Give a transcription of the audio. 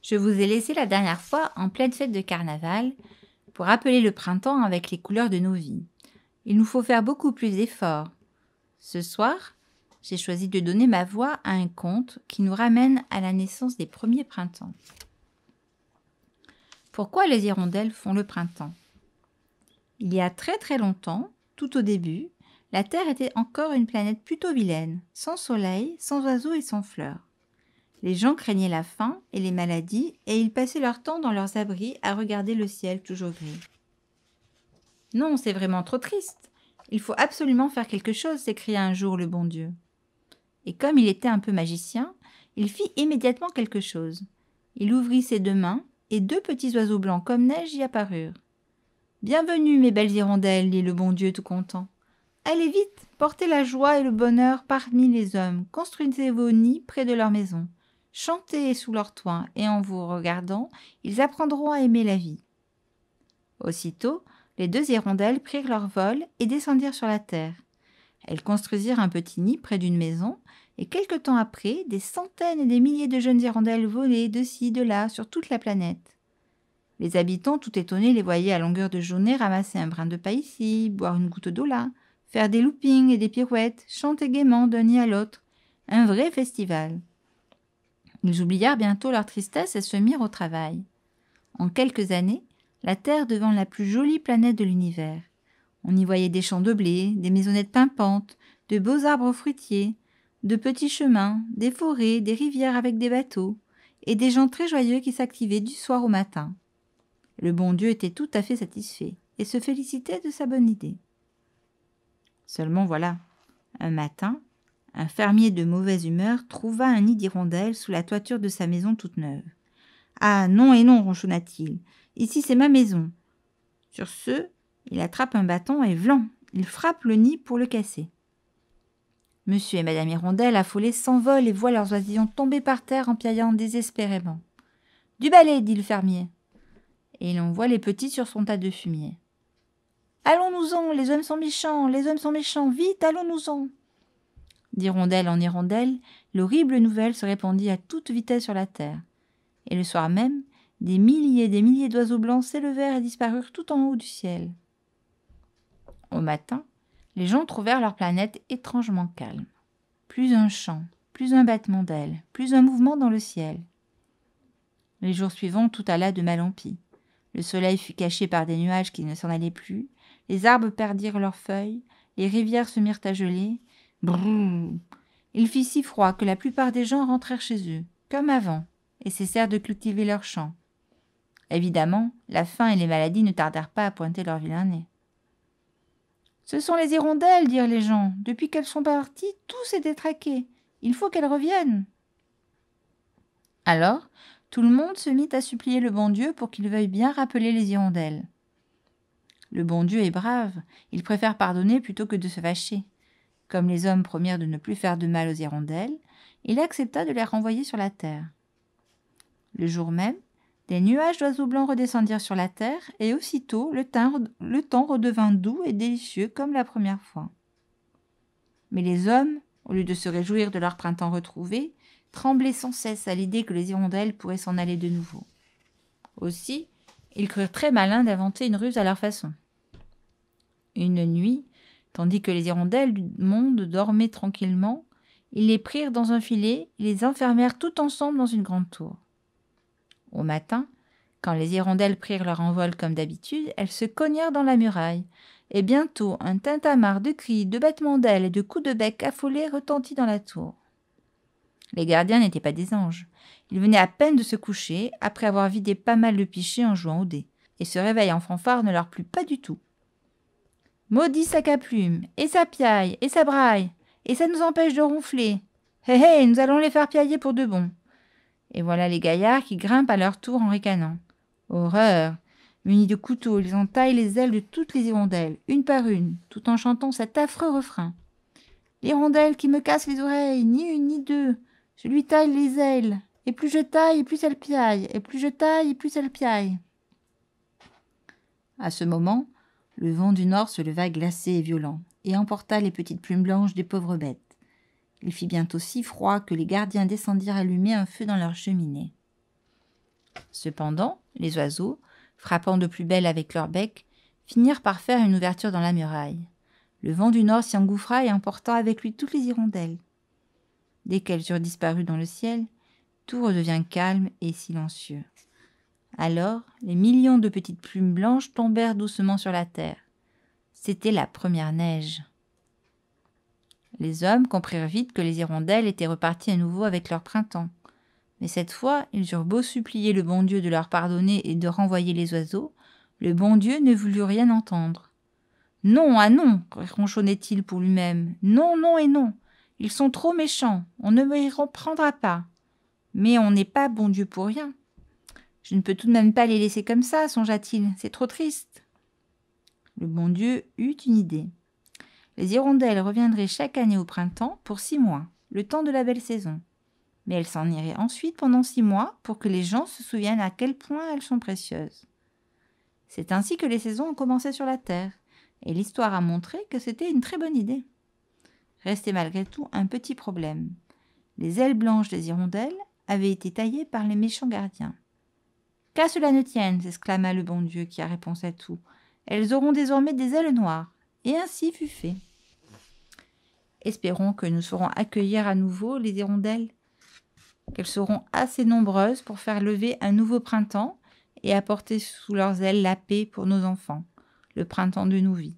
Je vous ai laissé la dernière fois en pleine fête de carnaval pour rappeler le printemps avec les couleurs de nos vies. Il nous faut faire beaucoup plus d'efforts. Ce soir, j'ai choisi de donner ma voix à un conte qui nous ramène à la naissance des premiers printemps. Pourquoi les hirondelles font le printemps? Il y a très très longtemps, tout au début, la Terre était encore une planète plutôt vilaine, sans soleil, sans oiseaux et sans fleurs. Les gens craignaient la faim et les maladies et ils passaient leur temps dans leurs abris à regarder le ciel toujours gris. Non, c'est vraiment trop triste. Il faut absolument faire quelque chose, s'écria un jour le bon Dieu. Et comme il était un peu magicien, il fit immédiatement quelque chose. Il ouvrit ses deux mains et deux petits oiseaux blancs comme neige y apparurent. « Bienvenue, mes belles hirondelles, dit le bon Dieu tout content. Allez vite, portez la joie et le bonheur parmi les hommes, construisez vos nids près de leur maison. Chantez sous leur toit, et en vous regardant, ils apprendront à aimer la vie. » Aussitôt, les deux hirondelles prirent leur vol et descendirent sur la terre. Elles construisirent un petit nid près d'une maison, et quelque temps après, des centaines et des milliers de jeunes hirondelles volaient de ci, de là, sur toute la planète. Les habitants, tout étonnés, les voyaient à longueur de journée ramasser un brin de paille ici, boire une goutte d'eau là, faire des loopings et des pirouettes, chanter gaiement d'un nid à l'autre. Un vrai festival. Ils oublièrent bientôt leur tristesse et se mirent au travail. En quelques années, la Terre devint la plus jolie planète de l'univers. On y voyait des champs de blé, des maisonnettes pimpantes, de beaux arbres fruitiers, de petits chemins, des forêts, des rivières avec des bateaux, et des gens très joyeux qui s'activaient du soir au matin. Le bon Dieu était tout à fait satisfait et se félicitait de sa bonne idée. Seulement voilà, un matin, un fermier de mauvaise humeur trouva un nid d'hirondelles sous la toiture de sa maison toute neuve. « Ah, non et non, ronchonna-t-il, ici c'est ma maison. » Sur ce, il attrape un bâton et vlan, il frappe le nid pour le casser. Monsieur et madame Hirondelle, affolés, s'envolent et voient leurs oisillons tomber par terre en piaillant désespérément. « Du balai, dit le fermier. » Et il envoie les petits sur son tas de fumier. « Allons-nous-en, les hommes sont méchants, vite, allons-nous-en » D'hirondelle en hirondelle, l'horrible nouvelle se répandit à toute vitesse sur la terre. Et le soir même, des milliers d'oiseaux blancs s'élevèrent et disparurent tout en haut du ciel. Au matin, les gens trouvèrent leur planète étrangement calme. Plus un chant, plus un battement d'ailes, plus un mouvement dans le ciel. Les jours suivants, tout alla de mal en pis. Le soleil fut caché par des nuages qui ne s'en allaient plus, les arbres perdirent leurs feuilles, les rivières se mirent à geler. Brrr. Il fit si froid que la plupart des gens rentrèrent chez eux, comme avant, et cessèrent de cultiver leurs champs. Évidemment, la faim et les maladies ne tardèrent pas à pointer leur vilain nez. « Ce sont les hirondelles, dirent les gens. Depuis qu'elles sont parties, tout s'est détraqué. Il faut qu'elles reviennent. » Alors, tout le monde se mit à supplier le bon Dieu pour qu'il veuille bien rappeler les hirondelles. Le bon Dieu est brave, il préfère pardonner plutôt que de se fâcher. Comme les hommes promirent de ne plus faire de mal aux hirondelles, il accepta de les renvoyer sur la terre. Le jour même, des nuages d'oiseaux blancs redescendirent sur la terre et aussitôt le temps redevint doux et délicieux comme la première fois. Mais les hommes, au lieu de se réjouir de leur printemps retrouvé, tremblaient sans cesse à l'idée que les hirondelles pourraient s'en aller de nouveau. Aussi, ils crurent très malins d'inventer une ruse à leur façon. Une nuit, tandis que les hirondelles du monde dormaient tranquillement, ils les prirent dans un filet et les enfermèrent tout ensemble dans une grande tour. Au matin, quand les hirondelles prirent leur envol comme d'habitude, elles se cognèrent dans la muraille, et bientôt un tintamarre de cris, de battements d'ailes et de coups de bec affolés retentit dans la tour. Les gardiens n'étaient pas des anges. Ils venaient à peine de se coucher, après avoir vidé pas mal de pichets en jouant aux dés, et ce réveil en fanfare ne leur plut pas du tout. « Maudit sac à plumes, et ça piaille, et ça braille, et ça nous empêche de ronfler. Hé hé, nous allons les faire piailler pour de bon. » Et voilà les gaillards qui grimpent à leur tour en ricanant. Horreur! Munis de couteaux, ils entaillent les ailes de toutes les hirondelles, une par une, tout en chantant cet affreux refrain. « L'hirondelle qui me casse les oreilles, ni une ni deux, je lui taille les ailes, et plus je taille, et plus elle piaille, et plus je taille, et plus elle piaille. » À ce moment, le vent du nord se leva glacé et violent, et emporta les petites plumes blanches des pauvres bêtes. Il fit bientôt si froid que les gardiens descendirent allumer un feu dans leur cheminée. Cependant, les oiseaux, frappant de plus belle avec leur bec, finirent par faire une ouverture dans la muraille. Le vent du nord s'y engouffra et emporta avec lui toutes les hirondelles. Dès qu'elles eurent disparu dans le ciel, tout redevint calme et silencieux. Alors, les millions de petites plumes blanches tombèrent doucement sur la terre. C'était la première neige. Les hommes comprirent vite que les hirondelles étaient reparties à nouveau avec leur printemps. Mais cette fois, ils eurent beau supplier le bon Dieu de leur pardonner et de renvoyer les oiseaux, le bon Dieu ne voulut rien entendre. « Non, ah non !» ronchonnait-il pour lui-même. « Non, non et non. Ils sont trop méchants. On ne me y reprendra pas. Mais on n'est pas bon Dieu pour rien. Je ne peux tout de même pas les laisser comme ça, songea-t-il. C'est trop triste. » Le bon Dieu eut une idée. Les hirondelles reviendraient chaque année au printemps pour 6 mois, le temps de la belle saison. Mais elles s'en iraient ensuite pendant 6 mois pour que les gens se souviennent à quel point elles sont précieuses. C'est ainsi que les saisons ont commencé sur la terre, et l'histoire a montré que c'était une très bonne idée. Restait malgré tout un petit problème. Les ailes blanches des hirondelles avaient été taillées par les méchants gardiens. « Qu'à cela ne tienne !» s'exclama le bon Dieu qui a réponse à tout. « Elles auront désormais des ailes noires. » Et ainsi fut fait. Espérons que nous saurons accueillir à nouveau les hirondelles, qu'elles seront assez nombreuses pour faire lever un nouveau printemps et apporter sous leurs ailes la paix pour nos enfants, le printemps de nos vies.